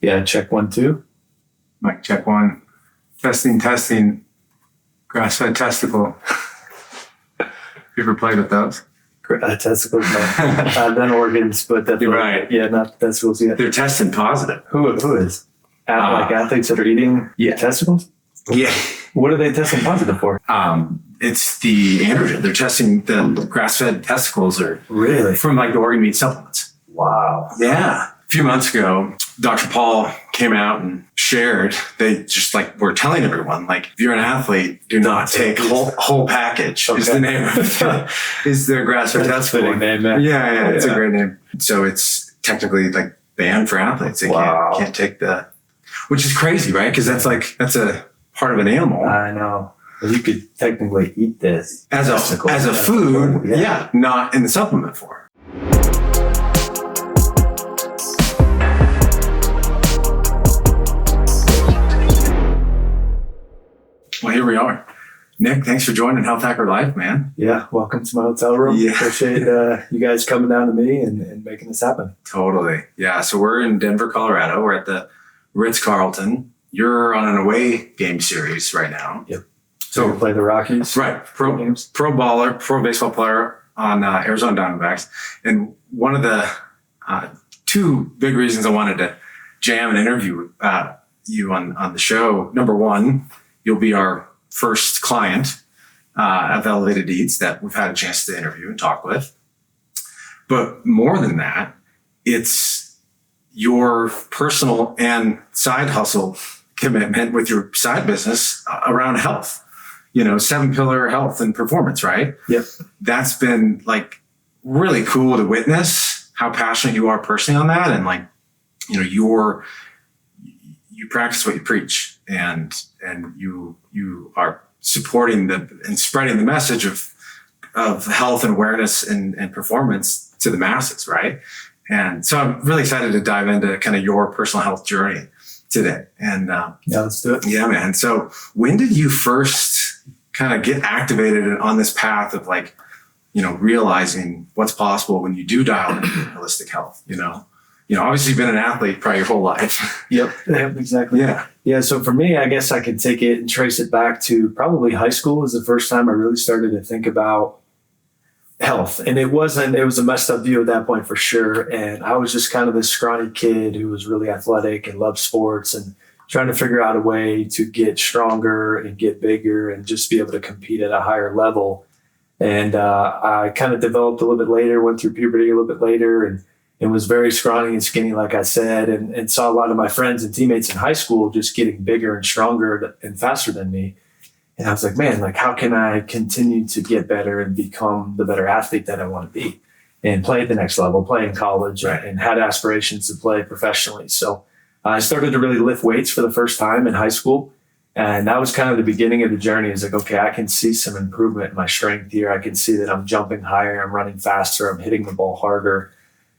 Yeah, check 1, 2. Mic check 1. Testing. Grass-fed testicle. You ever played with those? Testicles, no. Not organs, but definitely. You're right. Yeah, not testicles yet. They're testing positive. Who is? Like athletes that are eating testicles? Yeah. What are they testing positive for? It's the androgen. They're testing the grass-fed testicles Really? from like the organ meat supplements. Wow. Yeah. A few months ago, Dr. Paul came out and shared, they just like were telling everyone, like, if you're an athlete, do not take whole package. Okay. Is the name of is their grass-fed testicle. Name, yeah, it's a great name. So it's technically like banned for athletes. They can't take which is crazy, right? Because that's a part of an animal. I know. Well, you could technically eat this as a food, not in the supplement form. Well, here we are. Nick, thanks for joining Health Hacker Life, man. Yeah, welcome to my hotel room. Yeah. Appreciate you guys coming down to me and making this happen. Totally. Yeah, so we're in Denver, Colorado. We're at the Ritz-Carlton. You're on an away game series right now. Yep. So we play the Rockies. Right. Pro baller, pro baseball player on Arizona Diamondbacks. And one of the two big reasons I wanted to jam and interview you on the show, number one, you'll be our first client of Elevated Eats that we've had a chance to interview and talk with. But more than that, it's your personal and side hustle commitment with your side business around health, 7-pillar health and performance, right? Yep. That's been like really cool to witness how passionate you are personally on that. And you practice what you preach, and you are supporting and spreading the message of health and awareness and performance to the masses, right? And so I'm really excited to dive into kind of your personal health journey today. And let's do it. Yeah, man. So when did you first kind of get activated on this path of realizing what's possible when you do dial into holistic health? Obviously you've been an athlete probably your whole life. Yep, exactly. Yeah. So for me, I guess I could take it and trace it back to probably high school was the first time I really started to think about health. And it was a messed up view at that point for sure. And I was just kind of this scrawny kid who was really athletic and loved sports and trying to figure out a way to get stronger and get bigger and just be able to compete at a higher level. And I kind of developed a little bit later, went through puberty a little bit later, and was very scrawny and skinny, like I said, and saw a lot of my friends and teammates in high school just getting bigger and stronger and faster than me. And I was like, man, how can I continue to get better and become the better athlete that I want to be and play at the next level, play in college, and had aspirations to play professionally. So I started to really lift weights for the first time in high school. And that was kind of the beginning of the journey. It's like, okay, I can see some improvement in my strength here. I can see that I'm jumping higher, I'm running faster, I'm hitting the ball harder,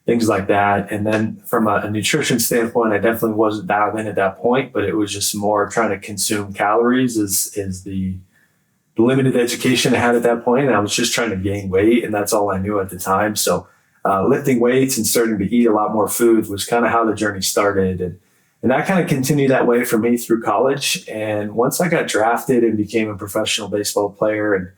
things like that. And then from a nutrition standpoint, I definitely wasn't dialed in at that point, but it was just more trying to consume calories is the limited education I had at that point. And I was just trying to gain weight, and that's all I knew at the time. So lifting weights and starting to eat a lot more food was kind of how the journey started. And that kind of continued that way for me through college. And once I got drafted and became a professional baseball player and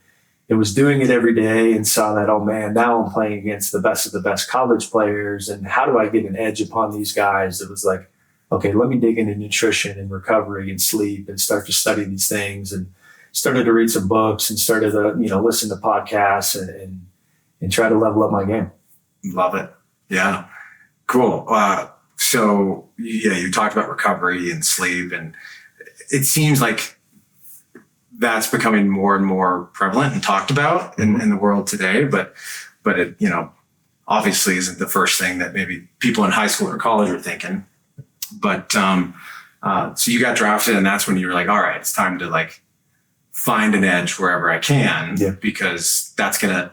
was doing it every day and saw that, oh man, now I'm playing against the best of the best college players. And how do I get an edge upon these guys? It was like, okay, let me dig into nutrition and recovery and sleep and start to study these things, and started to read some books and started to, listen to podcasts and try to level up my game. Love it. Yeah. Cool. So you talked about recovery and sleep, and it seems like that's becoming more and more prevalent and talked about in the world today. But it, obviously isn't the first thing that maybe people in high school or college are thinking. But so you got drafted, and that's when you were like, all right, it's time to find an edge wherever I can, because that's going to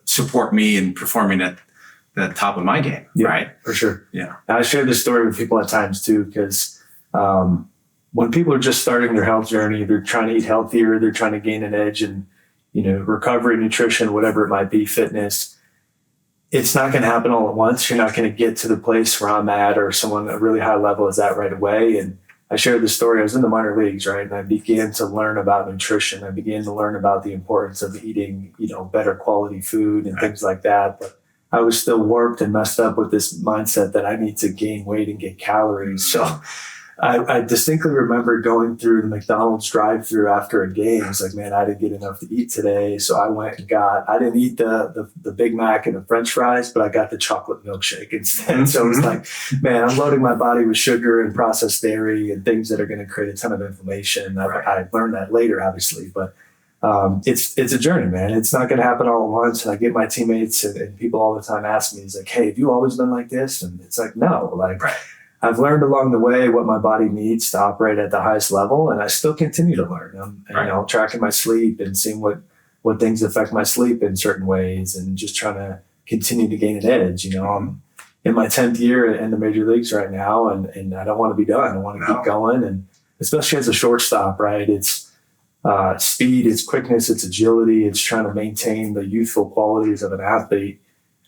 support me in performing at the top of my game, right? For sure. Yeah. I share this story with people at times too, because when people are just starting their health journey, they're trying to eat healthier, they're trying to gain an edge in, recovery, nutrition, whatever it might be, fitness. it's not going to happen all at once. You're not going to get to the place where I'm at or someone at a really high level is at right away. And I shared the story. I was in the minor leagues, right? And I began to learn about nutrition. I began to learn about the importance of eating, better quality food and things like that. But I was still warped and messed up with this mindset that I need to gain weight and get calories. So I distinctly remember going through the McDonald's drive-through after a game. I was like, man, I didn't get enough to eat today. So I went and I didn't eat the Big Mac and the French fries, but I got the chocolate milkshake instead. So it was like, man, I'm loading my body with sugar and processed dairy and things that are going to create a ton of inflammation. I learned that later, obviously, but it's a journey, man. It's not going to happen all at once. And I get my teammates and people all the time ask me, it's like, hey, have you always been like this? And it's like, no, I've learned along the way what my body needs to operate at the highest level, and I still continue to learn. I'm tracking my sleep and seeing what things affect my sleep in certain ways, and just trying to continue to gain an edge. I'm in my 10th year in the major leagues right now, and I don't want to be done. I want to keep going, and especially as a shortstop, right? It's speed, it's quickness, it's agility, it's trying to maintain the youthful qualities of an athlete.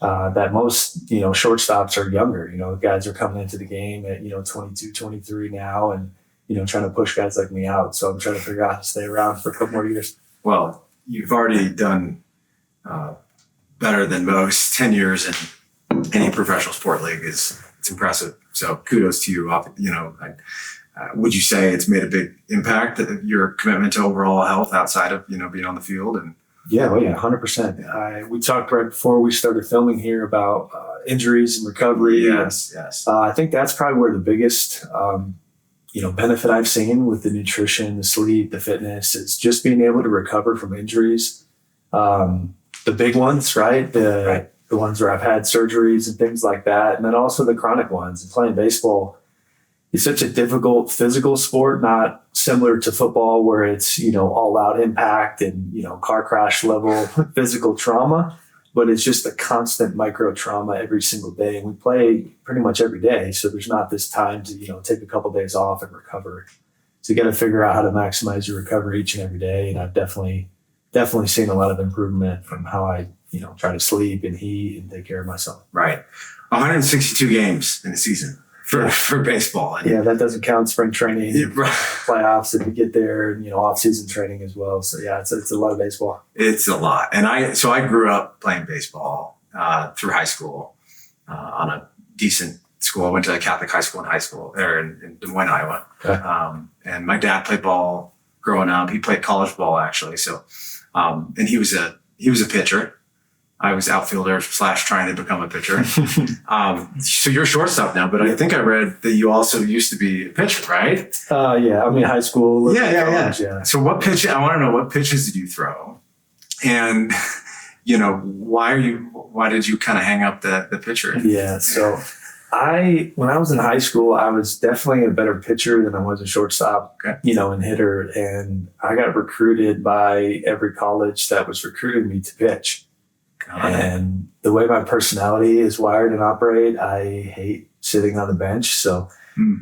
That most, shortstops are younger. Guys are coming into the game at, 22, 23 now and, trying to push guys like me out. So I'm trying to figure out how to stay around for a couple more years. Well, you've already done better than most. 10 years in any professional sport league it's impressive. So kudos to you. Would you say it's made a big impact, your commitment to overall health outside of, being on the field? And Yeah, 100%. We talked right before we started filming here about injuries and recovery. Yes. I think that's probably where the biggest, benefit I've seen with the nutrition, the sleep, the fitness, is just being able to recover from injuries. The big ones, right? The ones where I've had surgeries and things like that. And then also the chronic ones. And playing baseball is such a difficult physical sport, not similar to football where it's, all out impact and, car crash level physical trauma, but it's just a constant micro trauma every single day. And we play pretty much every day. So there's not this time to, take a couple of days off and recover. So you got to figure out how to maximize your recovery each and every day. And I've definitely seen a lot of improvement from how I, try to sleep and eat and take care of myself. Right. 162 games in a season. For baseball. And that doesn't count spring training, playoffs if you get there, and, off-season training as well. So, it's a lot of baseball. It's a lot. And I grew up playing baseball through high school on a decent school. I went to a Catholic high school there in Des Moines, Iowa. Okay. And my dad played ball growing up. He played college ball, actually. So, and he was a pitcher. I was outfielder / trying to become a pitcher. So you're a shortstop now, but I think I read that you also used to be a pitcher, right? High school. Yeah. So I want to know, what pitches did you throw? And, why did you kind of hang up the pitcher? Yeah. So when I was in high school, I was definitely a better pitcher than I was a shortstop, and hitter. And I got recruited by every college that was recruiting me to pitch. And the way my personality is wired and operate, I hate sitting on the bench. So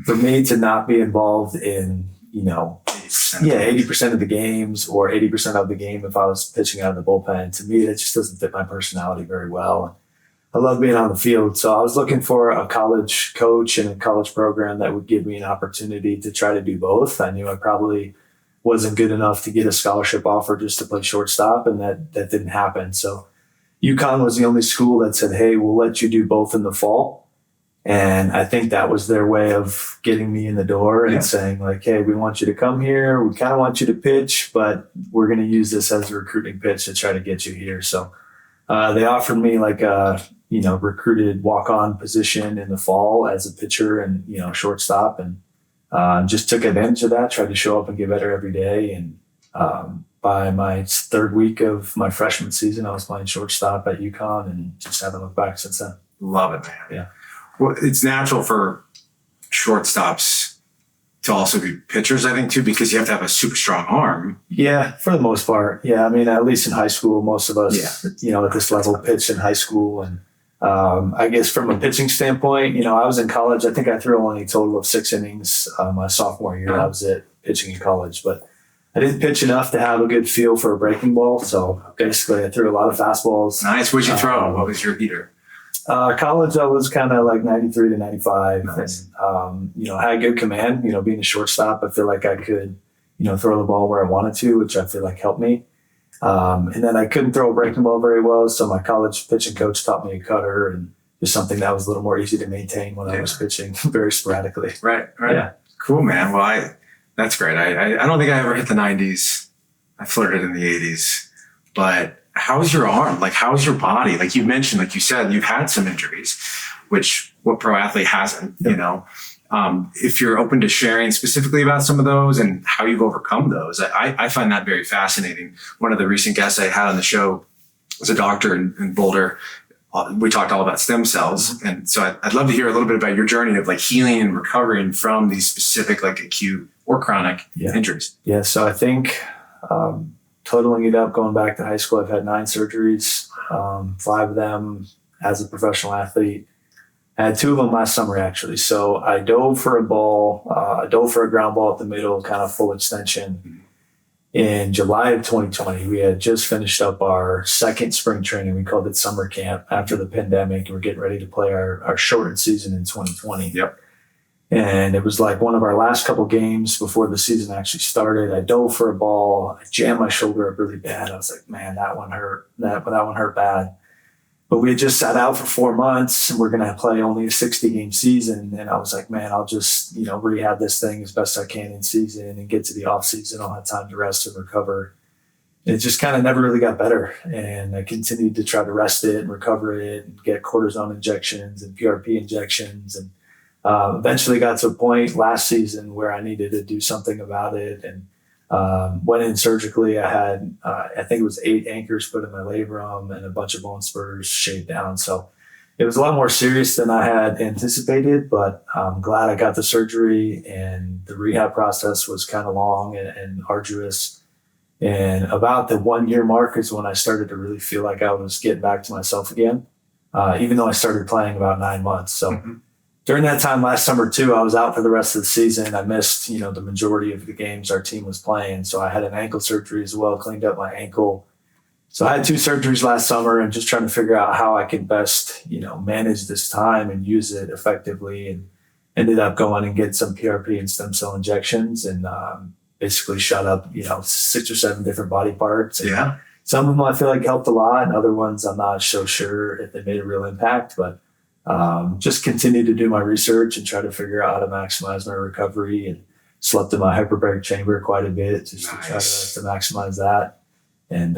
for me to not be involved in, 80% of the games or 80% of the game if I was pitching out of the bullpen, to me, that just doesn't fit my personality very well. I love being on the field. So I was looking for a college coach and a college program that would give me an opportunity to try to do both. I knew I probably wasn't good enough to get a scholarship offer just to play shortstop, and that didn't happen. So UConn was the only school that said, hey, we'll let you do both in the fall. And I think that was their way of getting me in the door and saying, like, hey, we want you to come here. We kind of want you to pitch, but we're going to use this as a recruiting pitch to try to get you here. So they offered me like a, recruited walk-on position in the fall as a pitcher and, shortstop. And just took advantage of that, tried to show up and get better every day. And by my third week of my freshman season, I was playing shortstop at UConn and just haven't looked back since then. Love it, man. Yeah. Well, it's natural for shortstops to also be pitchers, I think, too, because you have to have a super strong arm. Yeah, for the most part. Yeah, I mean, at least in high school, most of us, at this level pitched in high school. And I guess from a pitching standpoint, I was in college. I think I threw only a total of 6 innings my sophomore year. That was it, pitching in college. But I didn't pitch enough to have a good feel for a breaking ball. So basically, I threw a lot of fastballs. Nice. What'd you throw? What was your heater? College, I was kind of like 93 to 95. Nice. And, I had good command, being a shortstop. I feel like I could, throw the ball where I wanted to, which I feel like helped me. And then I couldn't throw a breaking ball very well. So my college pitching coach taught me a cutter and just something that was a little more easy to maintain when I was pitching very sporadically. Right. Yeah. Cool, man. Well, that's great. I don't think I ever hit the 90s. I flirted in the 80s. But how's your arm? Like, how's your body? Like you mentioned, like you said, you've had some injuries, which what pro athlete hasn't, if you're open to sharing specifically about some of those and how you've overcome those, I find that very fascinating. One of the recent guests I had on the show was a doctor in Boulder. We talked all about stem cells. And so I'd love to hear a little bit about your journey of like healing and recovering from these specific, like acute or chronic injuries. Yeah. So I think, totaling it up, going back to high school, I've had 9 surgeries, 5 of them as a professional athlete. I had 2 of them last summer, actually. So I dove for a ball, I dove for a ground ball at the middle, kind of full extension. In July of 2020, we had just finished up our second spring training. We called it summer camp after the pandemic. We're getting ready to play our shortened season in 2020. Yep. And it was like one of our last couple games before the season actually started. I dove for a ball. I jammed my shoulder up really bad. I was like, man, that one hurt. That one hurt bad. But we had just sat out for 4 months and we're going to play only a 60-game season. And I was like, man, I'll just, rehab this thing as best I can in season and get to the off season. I'll have time to rest and recover. And it just kind of never really got better. And I continued to try to rest it and recover it and get cortisone injections and PRP injections. And eventually got to a point last season where I needed to do something about it. And went in surgically. I had, I think it was 8 anchors put in my labrum and a bunch of bone spurs shaved down. So it was a lot more serious than I had anticipated, but I'm glad I got the surgery, and the rehab process was kind of long and arduous. And about the 1-year mark is when I started to really feel like I was getting back to myself again, even though I started playing about 9 months. So during that time last summer too, I was out for the rest of the season. I missed, the majority of the games our team was playing. So I had an ankle surgery as well, cleaned up my ankle. So I had 2 surgeries last summer and just trying to figure out how I could best, manage this time and use it effectively, and ended up going and getting some PRP and stem cell injections and basically shot up, 6 or 7 different body parts. And some of them I feel like helped a lot, and other ones I'm not so sure if they made a real impact, but just continue to do my research and try to figure out how to maximize my recovery, and slept in my hyperbaric chamber quite a bit just to try to maximize that. And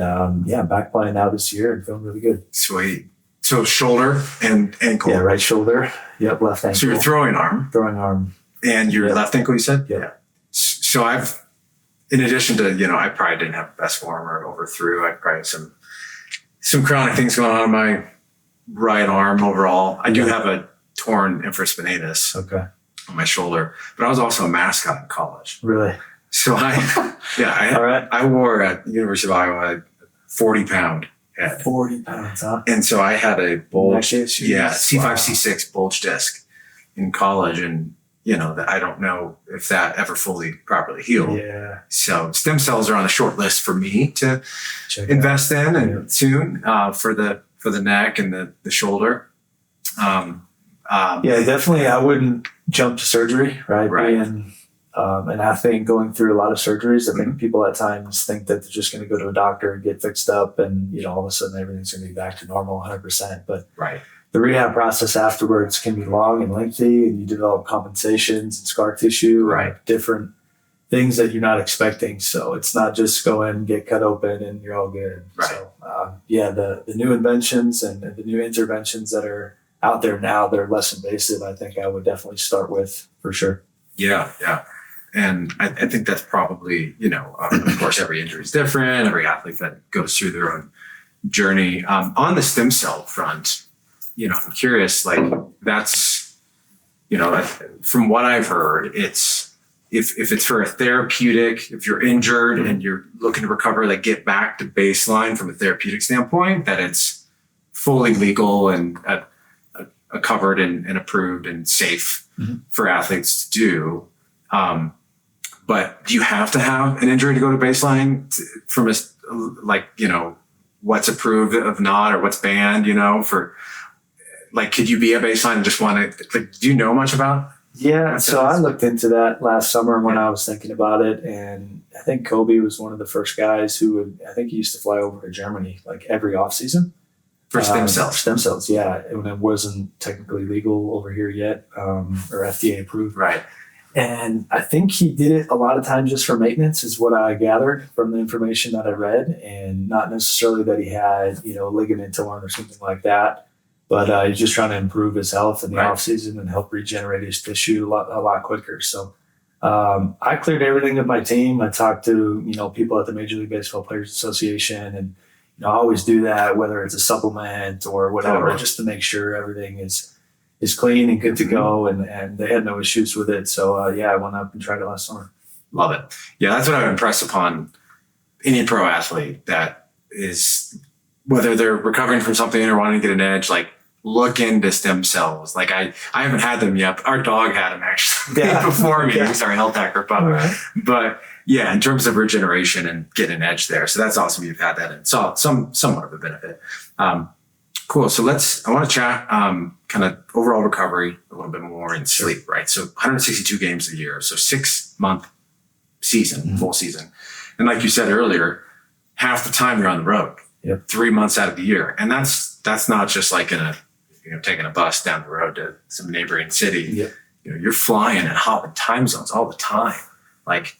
back playing now this year and feeling really good. Sweet. So shoulder and ankle. Yeah, right shoulder. Yep, left ankle. So your throwing arm. Throwing arm. And your left ankle, you said? Yeah. So I've, in addition to, I probably didn't have the best form or overthrew. I probably had some chronic things going on in my right arm overall. I do have a torn infraspinatus on my shoulder, but I was also a mascot in college. Really? So I wore at the University of Iowa a 40-pound head. 40 pounds, huh? And so I had a bulge, C5, C6 bulge disc in college. And, I don't know if that ever fully properly healed. Yeah. So stem cells are on the short list for me to invest in and soon for the neck and the shoulder. Definitely. I wouldn't jump to surgery, right? Being an athlete going through a lot of surgeries, I think people at times think that they're just going to go to a doctor and get fixed up and, all of a sudden everything's going to be back to normal 100%. But the rehab process afterwards can be long and lengthy, and you develop compensations and scar tissue, and different things that you're not expecting. So it's not just go in, get cut open, and you're all good. So, the new inventions and the new interventions that are out there now, they're less invasive. I think I would definitely start with for sure. Yeah. And I think that's probably, of course, every injury is different. Every athlete that goes through their own journey. On the stem cell front, I'm curious, like that's, from what I've heard, it's, if it's for a therapeutic, if you're injured and you're looking to recover, like get back to baseline from a therapeutic standpoint, that it's fully legal and covered and approved and safe for athletes to do. But do you have to have an injury to go to baseline from what's approved of not, or what's banned, like, could you be a baseline and just want to, like, do you know much about? Yeah, so I looked into that last summer when I was thinking about it, and I think Kobe was one of the first guys who I think he used to fly over to Germany like every off season For stem cells. Stem cells, yeah, when it wasn't technically legal over here yet, or FDA approved. Right. And I think he did it a lot of times just for maintenance, is what I gathered from the information that I read, and not necessarily that he had, ligament torn or something like that. But he's just trying to improve his health in the off season and help regenerate his tissue a lot quicker. So I cleared everything with my team. I talked to people at the Major League Baseball Players Association, and I always do that, whether it's a supplement or whatever, just to make sure everything is clean and good to go. And they had no issues with it. So I went up and tried it last summer. Love it. Yeah, that's what I would impress upon any pro athlete that is, whether they're recovering from something or wanting to get an edge, like, look into stem cells. Like, I haven't had them yet. Our dog had them actually before me. He's our health hacker pup. Right. But yeah, in terms of regeneration and getting an edge there. So that's awesome. You've had that and saw somewhat of a benefit. Cool. So I want to chat kind of overall recovery a little bit more and sleep, right? So 162 games a year. So 6-month season, full season. And like you said earlier, half the time you're on the road. Yep. 3 months out of the year. And that's not just like taking a bus down the road to some neighboring city. Yep. You're flying and hopping time zones all the time. Like,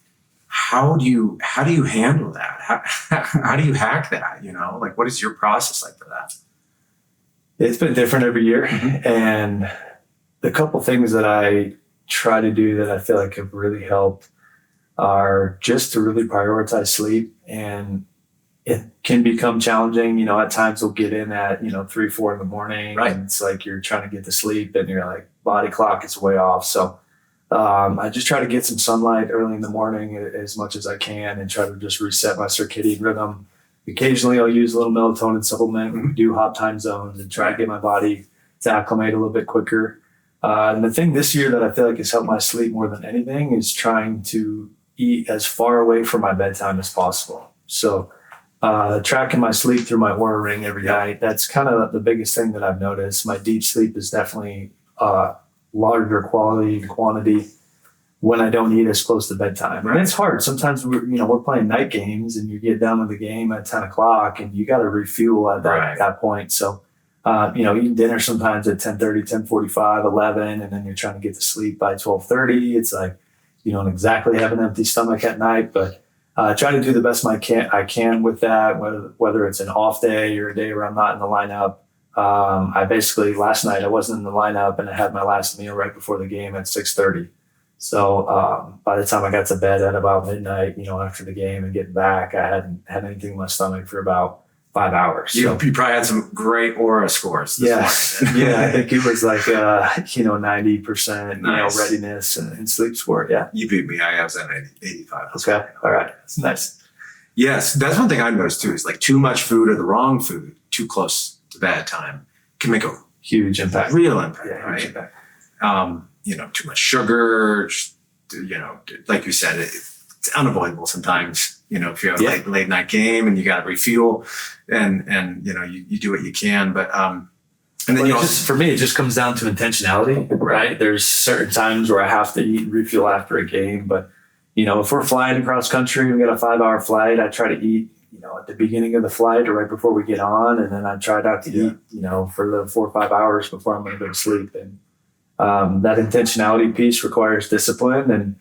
how do you handle that? How do you hack that? Like, what is your process like for that? It's been different every year. And the couple things that I try to do that I feel like have really helped are just to really prioritize sleep. And it can become challenging. At times we'll get in at, 3, 4 in the morning. Right. And it's like you're trying to get to sleep and you're like, body clock is way off. So I just try to get some sunlight early in the morning as much as I can and try to just reset my circadian rhythm. Occasionally I'll use a little melatonin supplement when we do hop time zones and try to get my body to acclimate a little bit quicker. And the thing this year that I feel like has helped my sleep more than anything is trying to eat as far away from my bedtime as possible. So tracking my sleep through my Oura Ring every night, that's kind of the biggest thing that I've noticed. My deep sleep is definitely larger quality and quantity when I don't eat as close to bedtime. Right. And it's hard. Sometimes we're playing night games and you get done with the game at 10 o'clock and you got to refuel at that point. So, eating dinner sometimes at 10:30, 10:45, 11, and then you're trying to get to sleep by 12:30. It's like, you don't exactly have an empty stomach at night, but try to do the best I can with that, whether it's an off day or a day where I'm not in the lineup. I basically, last night I wasn't in the lineup and I had my last meal right before the game at 6:30. So by the time I got to bed at about midnight, after the game and getting back, I hadn't had anything in my stomach for about 5 hours. You probably had some great Oura scores. Yeah, I think it was like 90% nice. Readiness and sleep score. Yeah, you beat me. I was at 85. Okay, all right, that's nice. Yes, that's one thing I noticed too. Is like too much food or the wrong food too close to bedtime can make a huge impact. Real impact, right? Huge impact. Too much sugar. Like you said, it's unavoidable sometimes. If you have a late night game and you got to refuel, and you do what you can, but and then for me, it just comes down to intentionality, right? There's certain times where I have to eat and refuel after a game, but if we're flying across country, we got a 5-hour flight, I try to eat, at the beginning of the flight or right before we get on, and then I try not to eat, for the 4 or 5 hours before I'm going to go to sleep. And that intentionality piece requires discipline. And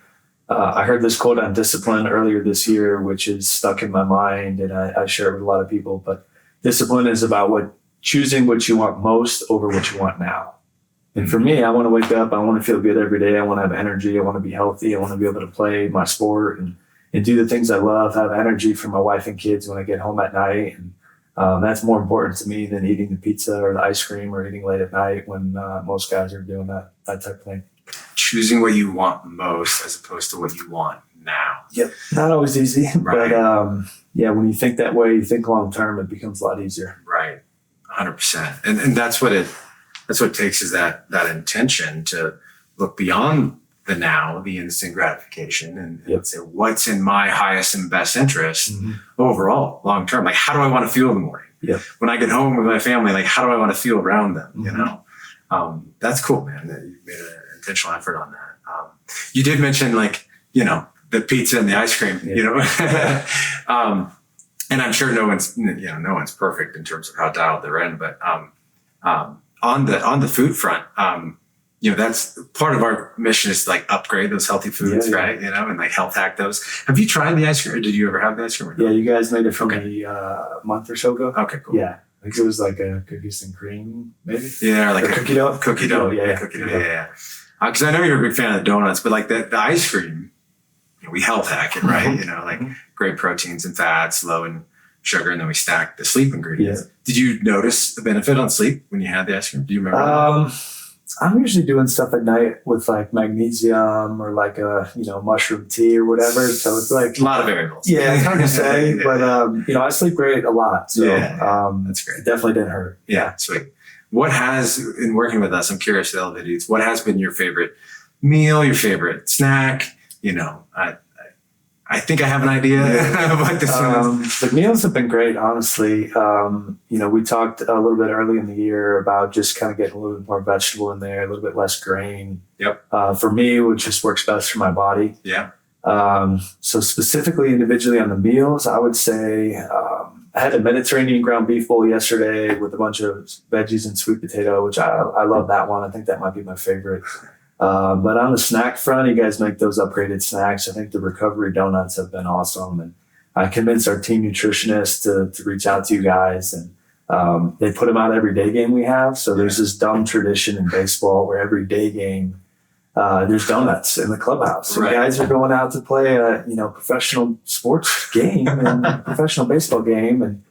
I heard this quote on discipline earlier this year, which is stuck in my mind, and I share it with a lot of people. But discipline is about choosing what you want most over what you want now. And for me, I want to wake up, I want to feel good every day, I want to have energy, I want to be healthy, I want to be able to play my sport and do the things I love, have energy for my wife and kids when I get home at night. And that's more important to me than eating the pizza or the ice cream or eating late at night when most guys are doing that type of thing. Choosing what you want most as opposed to what you want now. Yep. Not always easy, right. But when you think that way, you think long term, it becomes a lot easier. Right. 100%. And that's what it takes, is that intention to look beyond the now, the instant gratification, and say, what's in my highest and best interest overall, long term? Like, how do I want to feel in the morning? Yep. When I get home with my family, like, how do I want to feel around them? That's cool, man, that you made an intentional effort on that. You did mention the pizza and the ice cream, and I'm sure no one's perfect in terms of how dialed they're in, but on the food front, that's part of our mission is to upgrade those healthy foods, right? And health hack those. Have you tried the ice cream? Or did you ever have the ice cream? Or no? Yeah, you guys made it for me a month or so ago. Okay, cool. Yeah, I think it was a cookies and cream, maybe. Yeah, or cookie dough. Cookie dough. Yeah. Cookie dough. Yeah. Because I know you're a big fan of the donuts, but the ice cream, we health hack it, right? Great proteins and fats, low in sugar, and then we stack the sleep ingredients. Yeah. Did you notice the benefit on sleep when you had the ice cream? Do you remember that? I'm usually doing stuff at night with magnesium or a mushroom tea or whatever. So it's a lot of variables. Yeah, it's hard to say, but I sleep great a lot. So that's great. It definitely didn't hurt. Yeah, sweet. What has, in working with us, I'm curious to Elevated Eats, what has been your favorite meal, your favorite snack? I think I have an idea what this one is. The meals have been great, honestly. We talked a little bit early in the year about just kind of getting a little bit more vegetable in there, a little bit less grain. Yep. For me, which just works best for my body. Yeah. So specifically, individually on the meals, I would say I had a Mediterranean ground beef bowl yesterday with a bunch of veggies and sweet potato, which I love that one. I think that might be my favorite. But on the snack front, you guys make those upgraded snacks. I think the recovery donuts have been awesome. And I convinced our team nutritionist to reach out to you guys. And they put them out every day game we have. So there's this dumb tradition in baseball where every day game, there's donuts in the clubhouse. So guys are going out to play a professional sports game and professional baseball game. And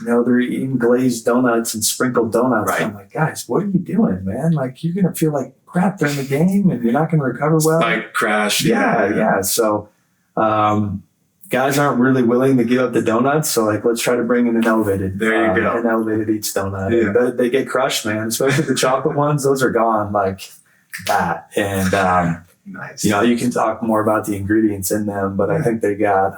they're eating glazed donuts and sprinkled donuts. Right. I'm like, guys, what are you doing, man? You're going to feel like crap during the game and you're not going to recover well. Spike crash. Yeah. So guys aren't really willing to give up the donuts. So let's try to bring in an elevated. There you go. An Elevated Eats donut. Yeah. They get crushed, man. Especially the chocolate ones. Those are gone like that. And nice. You can talk more about the ingredients in them, but I think they got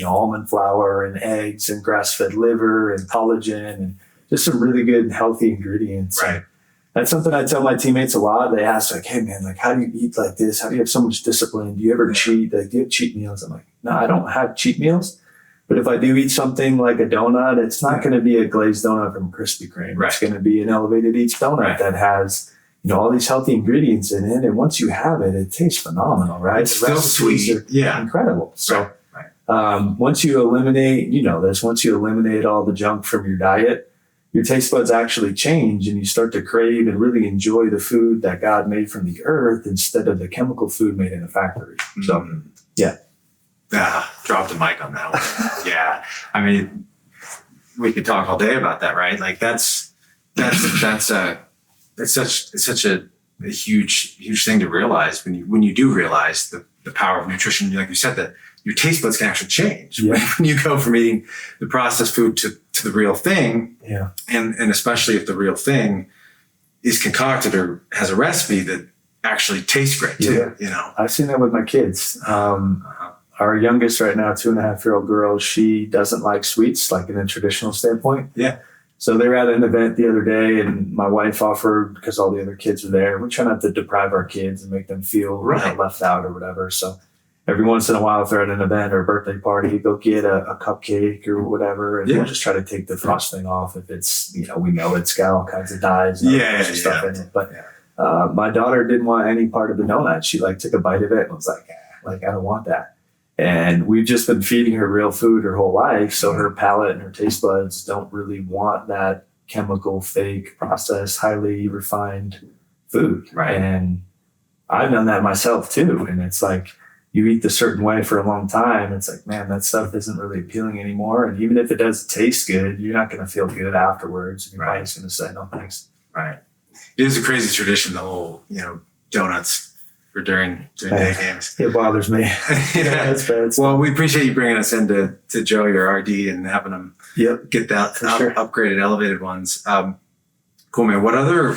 almond flour and eggs and grass-fed liver and collagen and just some really good healthy ingredients. Right. And that's something I tell my teammates a lot. They ask hey man, how do you eat like this? How do you have so much discipline? Do you ever cheat? Do you have cheat meals? I'm like, no, I don't have cheat meals. But if I do eat something like a donut, it's not going to be a glazed donut from Krispy Kreme. Right. It's going to be an Elevated Eats donut that has all these healthy ingredients in it. And once you have it, it tastes phenomenal, right? It's still sweet. Yeah. Incredible. So once you eliminate, once you eliminate all the junk from your diet, your taste buds actually change and you start to crave and really enjoy the food that God made from the earth instead of the chemical food made in a factory. So, yeah. Drop the mic on that one. Yeah. I mean, we could talk all day about that, right? It's such a huge thing to realize when you do realize the power of nutrition. Like you said, that your taste buds can actually change when you go from eating the processed food to the real thing. Yeah. And especially if the real thing is concocted or has a recipe that actually tastes great too. I've seen that with my kids. Our youngest right now, 2.5-year-old girl, she doesn't like sweets, in a traditional standpoint. Yeah. So they were at an event the other day and my wife offered, because all the other kids were there, we try not to deprive our kids and make them feel left out or whatever. So every once in a while, if they're at an event or a birthday party, they'll get a cupcake or whatever. And we'll just try to take the frosting off if it's, we know it's got all kinds of dyes and stuff in it. But my daughter didn't want any part of the donut. She took a bite of it and was I don't want that. And we've just been feeding her real food her whole life. So her palate and her taste buds don't really want that chemical, fake, processed, highly refined food. Right. And I've done that myself too. And it's you eat the certain way for a long time. It's man, that stuff isn't really appealing anymore. And even if it does taste good, you're not going to feel good afterwards. And your body's going to say, no, thanks. Right. It is a crazy tradition, the whole, donuts for during day games. It bothers me. That's bad. Well, we appreciate you bringing us into Joe, your RD, and having him get that upgraded, elevated ones. Cool, man. What other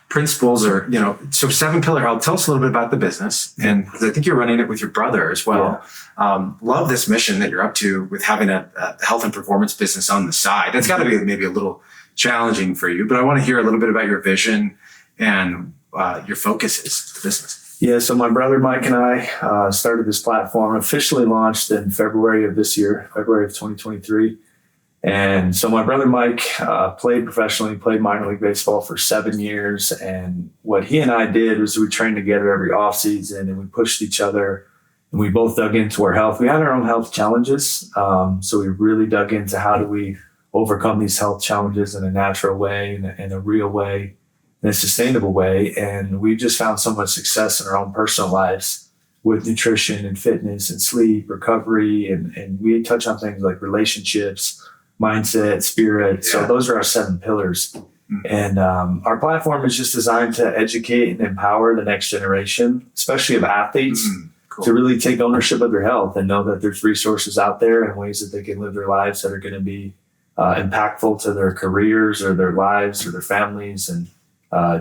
principles are, so 7-Pillar Health, tell us a little bit about the business. And I think you're running it with your brother as well. Yeah. Love this mission that you're up to with having a health and performance business on the side. That's got to be maybe a little challenging for you, but I want to hear a little bit about your vision and your focus is the business? Yeah, so my brother Mike and I started this platform, officially launched in February of this year, February of 2023. And so my brother Mike played professionally, played minor league baseball for 7 years. And what he and I did was we trained together every offseason and we pushed each other. And we both dug into our health. We had our own health challenges. So we really dug into how do we overcome these health challenges in a natural way, in a real way, in a sustainable way. And we just found so much success in our own personal lives with nutrition and fitness and sleep, recovery. And we touch on things like relationships, mindset, spirit. Yeah. So those are our 7 pillars. And our platform is just designed to educate and empower the next generation, especially of athletes, to really take ownership of their health and know that there's resources out there and ways that they can live their lives that are going to be impactful to their careers or their lives or their families, and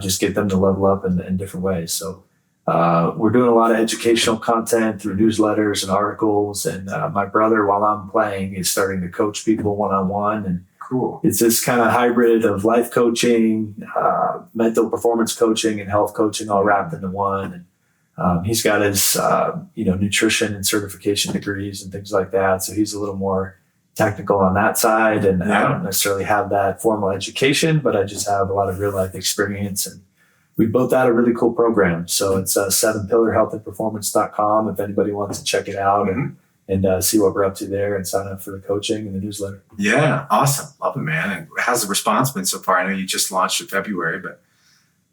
just get them to level up in different ways. So we're doing a lot of educational content through newsletters and articles. And my brother, while I'm playing, is starting to coach people one-on-one. And cool. It's this kind of hybrid of life coaching, mental performance coaching, and health coaching all wrapped into one. And he's got his nutrition and certification degrees and things like that. So he's a little more technical on that side. And I don't necessarily have that formal education, but I just have a lot of real life experience. And we built out a really cool program. So it's 7pillarhealthandperformance.com if anybody wants to check it out and see what we're up to there and sign up for the coaching and the newsletter. Yeah, awesome. Love it, man. And how's the response been so far? I know you just launched in February, but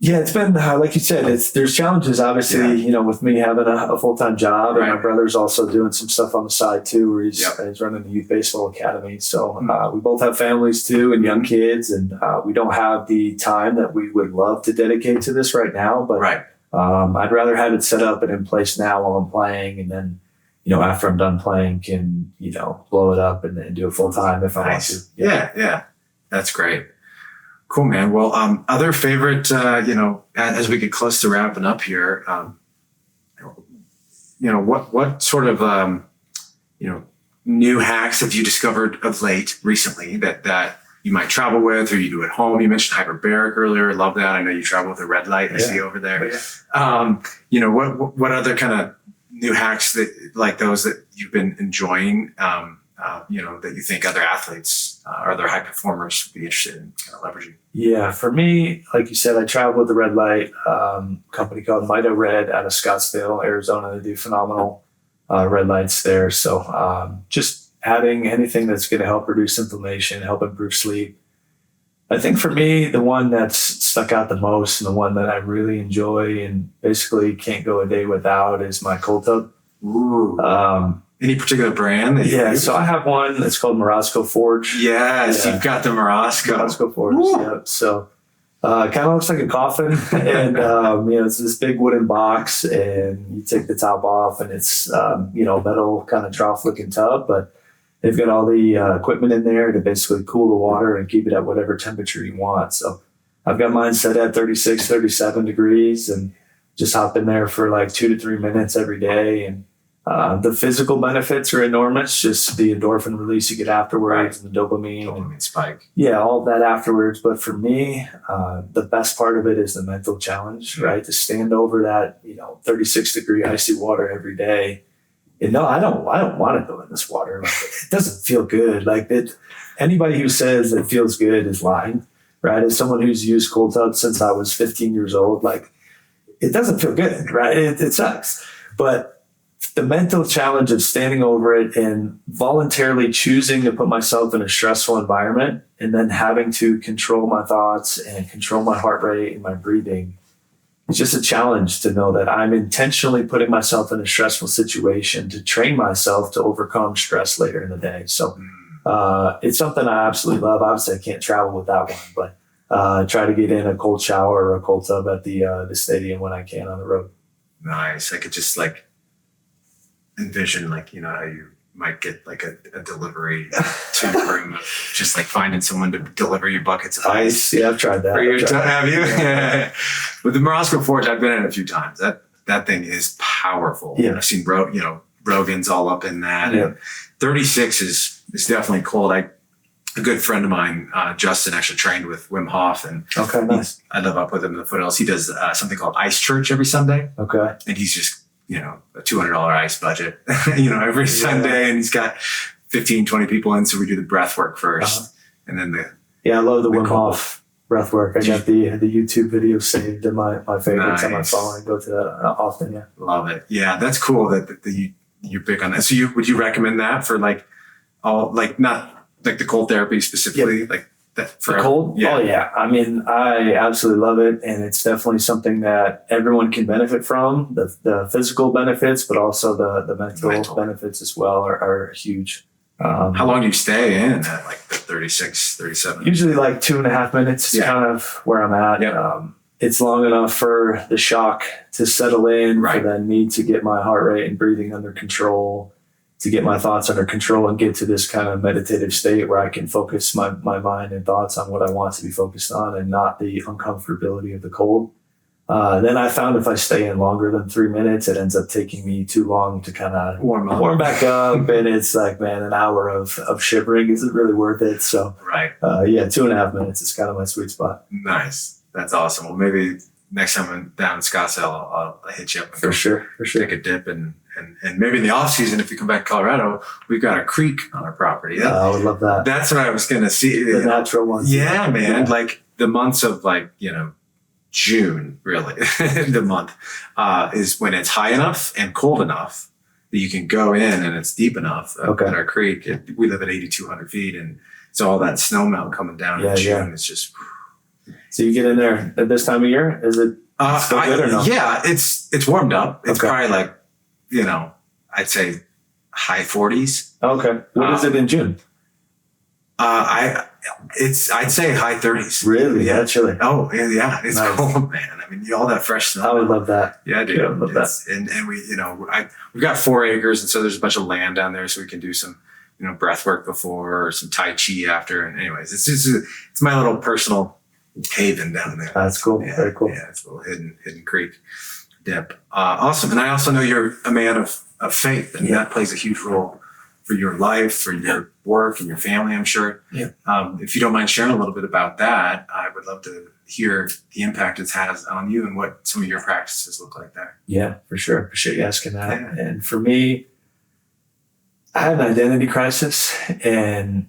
yeah, it's been, like you said, there's challenges, obviously, with me having a full-time job. And my brother's also doing some stuff on the side too, where he's running the youth baseball academy. So we both have families too and young kids, and we don't have the time that we would love to dedicate to this right now. But I'd rather have it set up and in place now while I'm playing. And then, after I'm done playing, can, blow it up and do it full-time if I want to. Yeah. That's great. Cool, man. Well, other favorite, as we get close to wrapping up here, what sort of, new hacks have you discovered of late recently that you might travel with or you do at home? You mentioned hyperbaric earlier. Love that. I know you travel with a red light I see over there. What other kind of new hacks like those that you've been enjoying, that you think other athletes or other high performers would be interested in kind of leveraging? Yeah, for me, like you said, I travel with the red light, company called Mito Red out of Scottsdale, Arizona. They do phenomenal red lights there. So just adding anything that's going to help reduce inflammation, help improve sleep. I think for me, the one that's stuck out the most and the one that I really enjoy and basically can't go a day without is my cold tub. Ooh. Any particular brand? So I have one that's called Morosco Forge. Yes, you've got the Morosco. Morosco Forge, yep. So it kind of looks like a coffin. And, it's this big wooden box and you take the top off and it's, metal kind of trough looking tub. But they've got all the equipment in there to basically cool the water and keep it at whatever temperature you want. So I've got mine set at 36, 37 degrees and just hop in there for like 2 to 3 minutes every day. And the physical benefits are enormous, just the endorphin release you get afterwards and the dopamine spike. Yeah, all of that afterwards. But for me, the best part of it is the mental challenge, right? To stand over that, 36 degree icy water every day. And no, I don't want to go in this water. Like, it doesn't feel good. Like anybody who says it feels good is lying, right? As someone who's used cold tubs since I was 15 years old, like it doesn't feel good, right? It sucks. But the mental challenge of standing over it and voluntarily choosing to put myself in a stressful environment and then having to control my thoughts and control my heart rate and my breathing. It's just a challenge to know that I'm intentionally putting myself in a stressful situation to train myself to overcome stress later in the day. So it's something I absolutely love. Obviously, I can't travel without one, but I try to get in a cold shower or a cold tub at the stadium when I can on the road. Nice. I could just envision how you might get like a delivery to your room of just finding someone to deliver you buckets of ice. Yeah, I've tried that. Have you? Yeah. With the Morosco Forge, I've been in it a few times. That thing is powerful. Yeah. I've seen Rogan's all up in that. Yeah. And 36 is definitely cold. a good friend of mine, Justin, actually trained with Wim Hof, and Okay, nice. I live up with him in the foothills. He does something called Ice Church every Sunday. Okay. And he's just, a $200 ice budget, every Sunday. And he's got 15, 20 people in. So we do the breath work first. And then I love the Wim Hof breath work. I got the YouTube video saved in my favorites on my phone. I go to that often. Yeah. Love it. Yeah. That's cool that you're big on that. So would you recommend that for not like the cold therapy specifically, like that for the cold? Yeah. Oh yeah. I mean, I absolutely love it. And it's definitely something that everyone can benefit from. The physical benefits, but also the mental benefits as well are huge. How long do you stay in at like the 36, 37? Usually like 2.5 minutes is kind of where I'm at. Yep. It's long enough for the shock to settle in, for then me to get my heart rate and breathing under control, to get my thoughts under control and get to this kind of meditative state where I can focus my mind and thoughts on what I want to be focused on and not the uncomfortability of the cold. Then I found if I stay in longer than 3 minutes, it ends up taking me too long to kind of warm back up. And it's like, man, an hour of shivering isn't really worth it. So 2.5 minutes is kind of my sweet spot. Nice. That's awesome. Well, maybe next time I'm down in Scottsdale, I'll hit you up. For sure. Take a dip and maybe in the off season, if you come back to Colorado, we've got a creek on our property. I would love that. That's what I was going to see. The natural ones. Yeah, man. Yeah. Like the months of June, really, the month is when it's high enough and cold enough that you can go in and it's deep enough at our creek. We live at 8,200 feet, and so all that snow melt coming down in June is just. So you get in there at this time of year? Is it still good or no? Yeah, it's warmed up. It's probably like, I'd say high 40s. Okay. What is it in June? I'd say high 30s. Really? Yeah, chilly. Oh, yeah. It's cold, man. I mean, all that fresh snow. I would love that. Yeah, dude. I would love that. And we, we've got 4 acres, and so there's a bunch of land down there, so we can do some, breath work before or some Tai Chi after. And anyways, it's my little personal haven down there. That's cool. Yeah, very cool. Yeah, it's a little hidden creek dip. Awesome. And I also know you're a man of faith, and that plays a huge role for your life, for your work and your family, I'm sure. Yeah. If you don't mind sharing a little bit about that, I would love to hear the impact it has on you and what some of your practices look like there. Yeah, for sure. Appreciate you asking that. Yeah. And for me, I had an identity crisis, and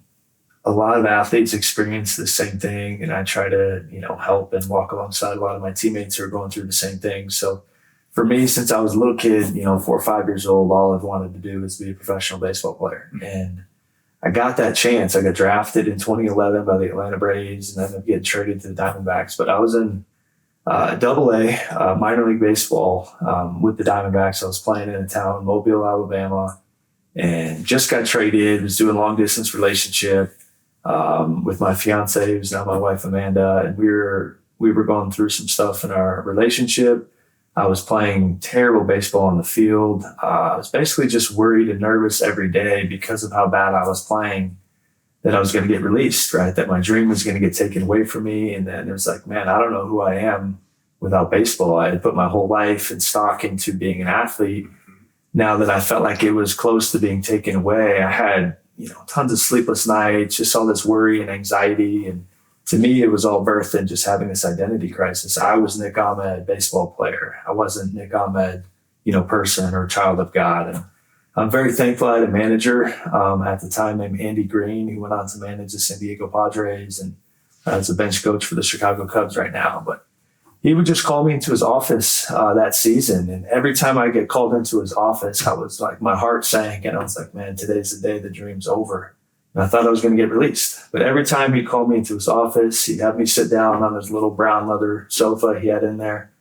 a lot of athletes experience the same thing. And I try to, help and walk alongside a lot of my teammates who are going through the same thing. So for me, since I was a little kid, 4 or 5 years old, all I've wanted to do is be a professional baseball player. And I got that chance. I got drafted in 2011 by the Atlanta Braves and ended up getting traded to the Diamondbacks. But I was in AA, minor league baseball, with the Diamondbacks. I was playing in a town, Mobile, Alabama, and just got traded, was doing a long distance relationship with my fiance, who's now my wife, Amanda. And we were going through some stuff in our relationship. I was playing terrible baseball on the field. I was basically just worried and nervous every day because of how bad I was playing, that I was going to get released, right? That my dream was going to get taken away from me. And then it was like, man, I don't know who I am without baseball. I had put my whole life and stock into being an athlete. Now that I felt like it was close to being taken away, I had, tons of sleepless nights, just all this worry and anxiety. And to me, it was all birthed in just having this identity crisis. I was Nick Ahmed, baseball player. I wasn't Nick Ahmed, person or child of God. And I'm very thankful I had a manager at the time named Andy Green, who went on to manage the San Diego Padres and is a bench coach for the Chicago Cubs right now. But he would just call me into his office that season. And every time I get called into his office, I was like, my heart sank. And I was like, man, today's the day the dream's over. And I thought I was going to get released. But every time he'd call me into his office, he'd have me sit down on his little brown leather sofa he had in there.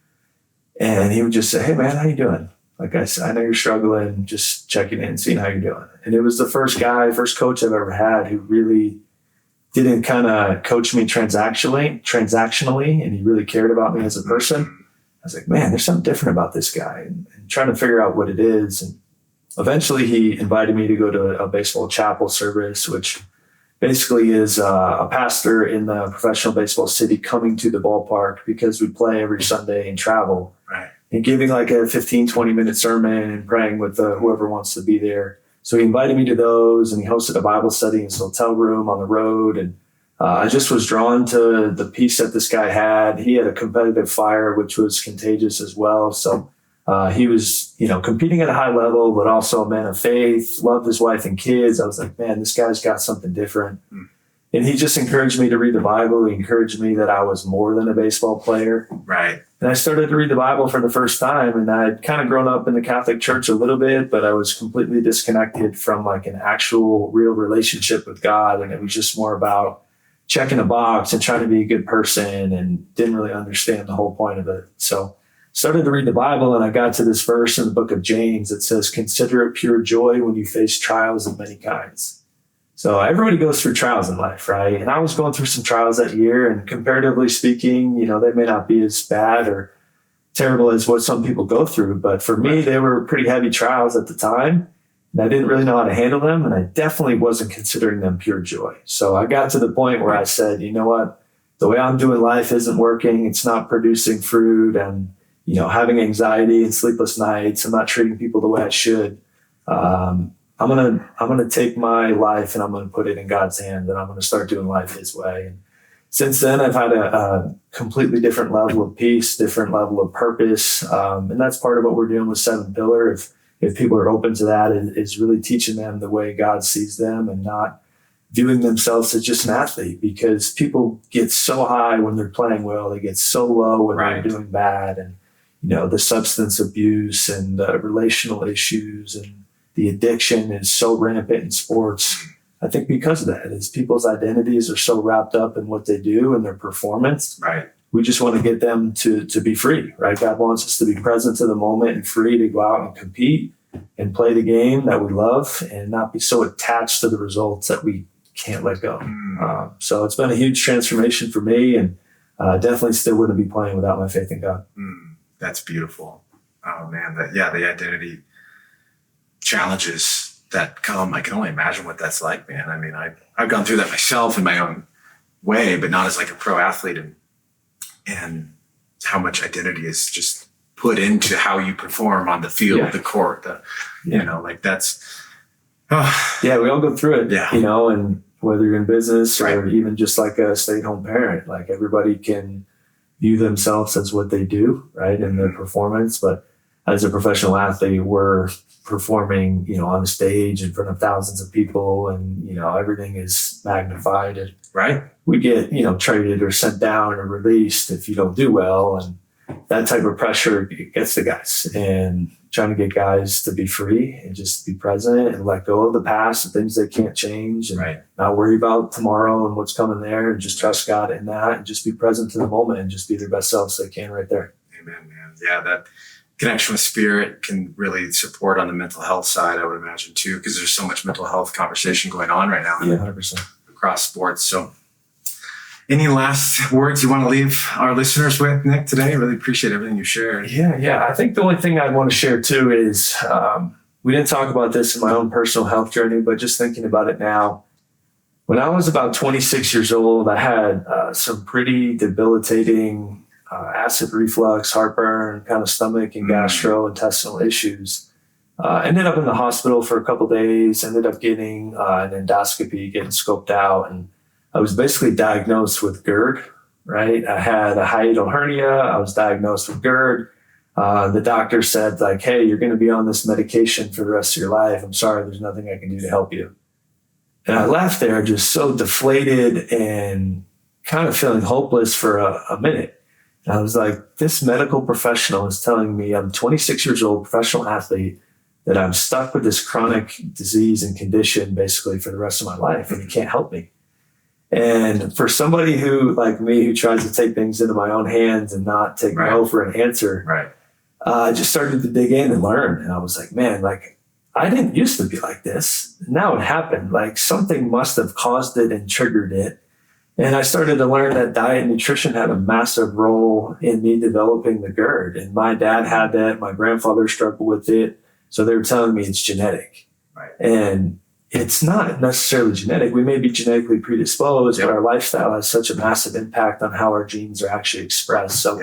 And he would just say, hey, man, how you doing? Like I said, I know you're struggling, just checking in, seeing how you're doing. And it was the first coach I've ever had who really didn't kind of coach me transactionally, and he really cared about me as a person. I was like, man, there's something different about this guy, and trying to figure out what it is. And eventually he invited me to go to a baseball chapel service, which basically is a pastor in the professional baseball city coming to the ballpark because we play every Sunday and travel. Right. And giving like a 15, 20-minute sermon and praying with whoever wants to be there So he invited me to those, and he hosted a Bible study in his hotel room on the road. And I just was drawn to the peace that this guy had. He had a competitive fire, which was contagious as well. So he was, competing at a high level, but also a man of faith, loved his wife and kids. I was like, man, this guy's got something different. And he just encouraged me to read the Bible. He encouraged me that I was more than a baseball player. Right. And I started to read the Bible for the first time. And I'd kind of grown up in the Catholic Church a little bit, but I was completely disconnected from like an actual real relationship with God. And it was just more about checking a box and trying to be a good person, and didn't really understand the whole point of it. So started to read the Bible, and I got to this verse in the book of James that says, "Consider it pure joy when you face trials of many kinds." So everybody goes through trials in life, right? And I was going through some trials that year, and comparatively speaking, they may not be as bad or terrible as what some people go through. But for me, they were pretty heavy trials at the time, and I didn't really know how to handle them. And I definitely wasn't considering them pure joy. So I got to the point where I said, you know what? The way I'm doing life isn't working. It's not producing fruit. And having anxiety and sleepless nights. I'm not treating people the way I should. I'm gonna take my life and I'm gonna put it in God's hands, and I'm gonna start doing life His way. And since then, I've had a completely different level of peace, different level of purpose, and that's part of what we're doing with Seven Pillar. If people are open to that, is really teaching them the way God sees them and not viewing themselves as just an athlete, because people get so high when they're playing well, they get so low when they're doing bad, and the substance abuse and the relational issues and the addiction is so rampant in sports. I think because of that, is people's identities are so wrapped up in what they do and their performance. Right. We just want to get them to be free, right? God wants us to be present to the moment and free to go out and compete and play the game that we love, and not be so attached to the results that we can't let go. So it's been a huge transformation for me, and definitely still wouldn't be playing without my faith in God. That's beautiful. Oh man, the identity challenges that come, I can only imagine what that's like, man. I mean, I've gone through that myself in my own way, but not as like a pro athlete, and how much identity is just put into how you perform on the field, the court, that's, yeah, we all go through it, and whether you're in business or even just like a stay-at-home parent, like everybody can view themselves as what they do, right, in their performance. But as a professional athlete, we're performing, on a stage in front of thousands of people, and, everything is magnified. And we get, traded or sent down or released if you don't do well. And that type of pressure gets the guys, and trying to get guys to be free and just be present and let go of the past and things they can't change, and not worry about tomorrow and what's coming there, and just trust God in that, and just be present to the moment and just be their best selves they can right there. Amen, man. Yeah, that connection with spirit can really support on the mental health side, I would imagine too, because there's so much mental health conversation going on right now. 100%. Across sports. So any last words you want to leave our listeners with, Nick, today? I really appreciate everything you shared. Yeah. I think the only thing I'd want to share too is, we didn't talk about this in my own personal health journey, but just thinking about it now, when I was about 26 years old, I had some pretty debilitating acid reflux, heartburn, kind of stomach and gastrointestinal issues. Ended up in the hospital for a couple of days, ended up getting an endoscopy, getting scoped out, and I was basically diagnosed with GERD, right? I had a hiatal hernia. I was diagnosed with GERD. The doctor said, like, hey, you're going to be on this medication for the rest of your life. I'm sorry, there's nothing I can do to help you. And I left there just so deflated and kind of feeling hopeless for a minute. And I was like, this medical professional is telling me, I'm 26 years old, professional athlete, that I'm stuck with this chronic disease and condition basically for the rest of my life, and he can't help me. And for somebody who, like me, who tries to take things into my own hands and not take no for an answer, I just started to dig in and learn. And I was like, man, like, I didn't used to be like this. Now it happened. Like, something must have caused it and triggered it. And I started to learn that diet and nutrition had a massive role in me developing the GERD. And my dad had that. My grandfather struggled with it. So they were telling me it's genetic. And it's not necessarily genetic. We may be genetically predisposed, but our lifestyle has such a massive impact on how our genes are actually expressed. So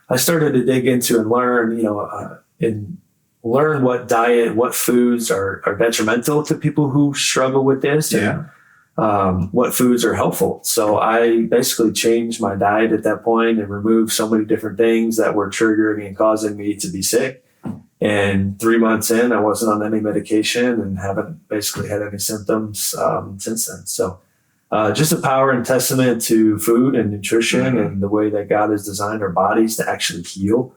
I started to dig into and learn, in learn what foods are detrimental to people who struggle with this. Yeah. And what foods are helpful. So I basically changed my diet at that point and removed so many different things that were triggering and causing me to be sick. And 3 months in, I wasn't on any medication and haven't basically had any symptoms since then. So just a power and testament to food and nutrition and the way that God has designed our bodies to actually heal.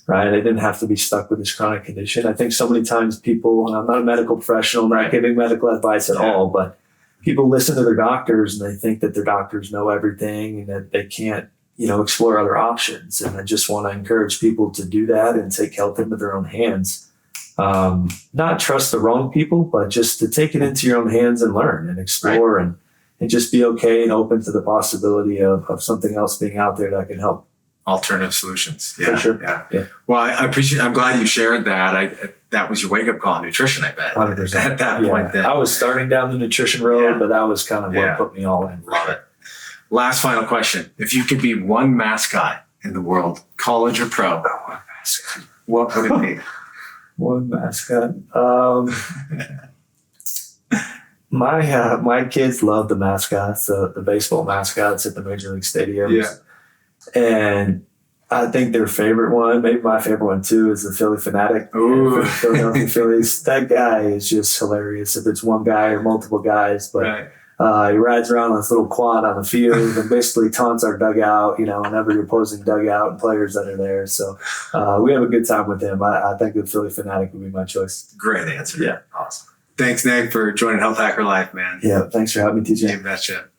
Right. I didn't have to be stuck with this chronic condition. I think so many times people, and I'm not a medical professional, not giving medical advice at all, but people listen to their doctors and they think that their doctors know everything and that they can't, explore other options. And I just want to encourage people to do that and take health into their own hands. Not trust the wrong people, but just to take it into your own hands and learn and explore and just be okay and open to the possibility of something else being out there that can help. Alternative solutions. For sure. Yeah. Well, I appreciate, I'm glad you shared that. That was your wake up call on nutrition, I bet. 100%. At that point then. I was starting down the nutrition road, but that was kind of what put me all in. Love it. Last final question. If you could be one mascot in the world, college or pro, what would it be? One mascot. My kids love the mascots, the baseball mascots at the Major League stadiums. Yeah. And I think their favorite one, maybe my favorite one too, is the Philly Fanatic. Ooh. Philadelphia Phillies. That guy is just hilarious if it's one guy or multiple guys. But he rides around on this little quad on the field and basically taunts our dugout, and every opposing dugout and players that are there. So we have a good time with him. I think the Philly Fanatic would be my choice. Great answer. Yeah. Awesome. Thanks, Nick, for joining Health Hacker Life, man. Yeah. Thanks for having me, TJ. You betcha.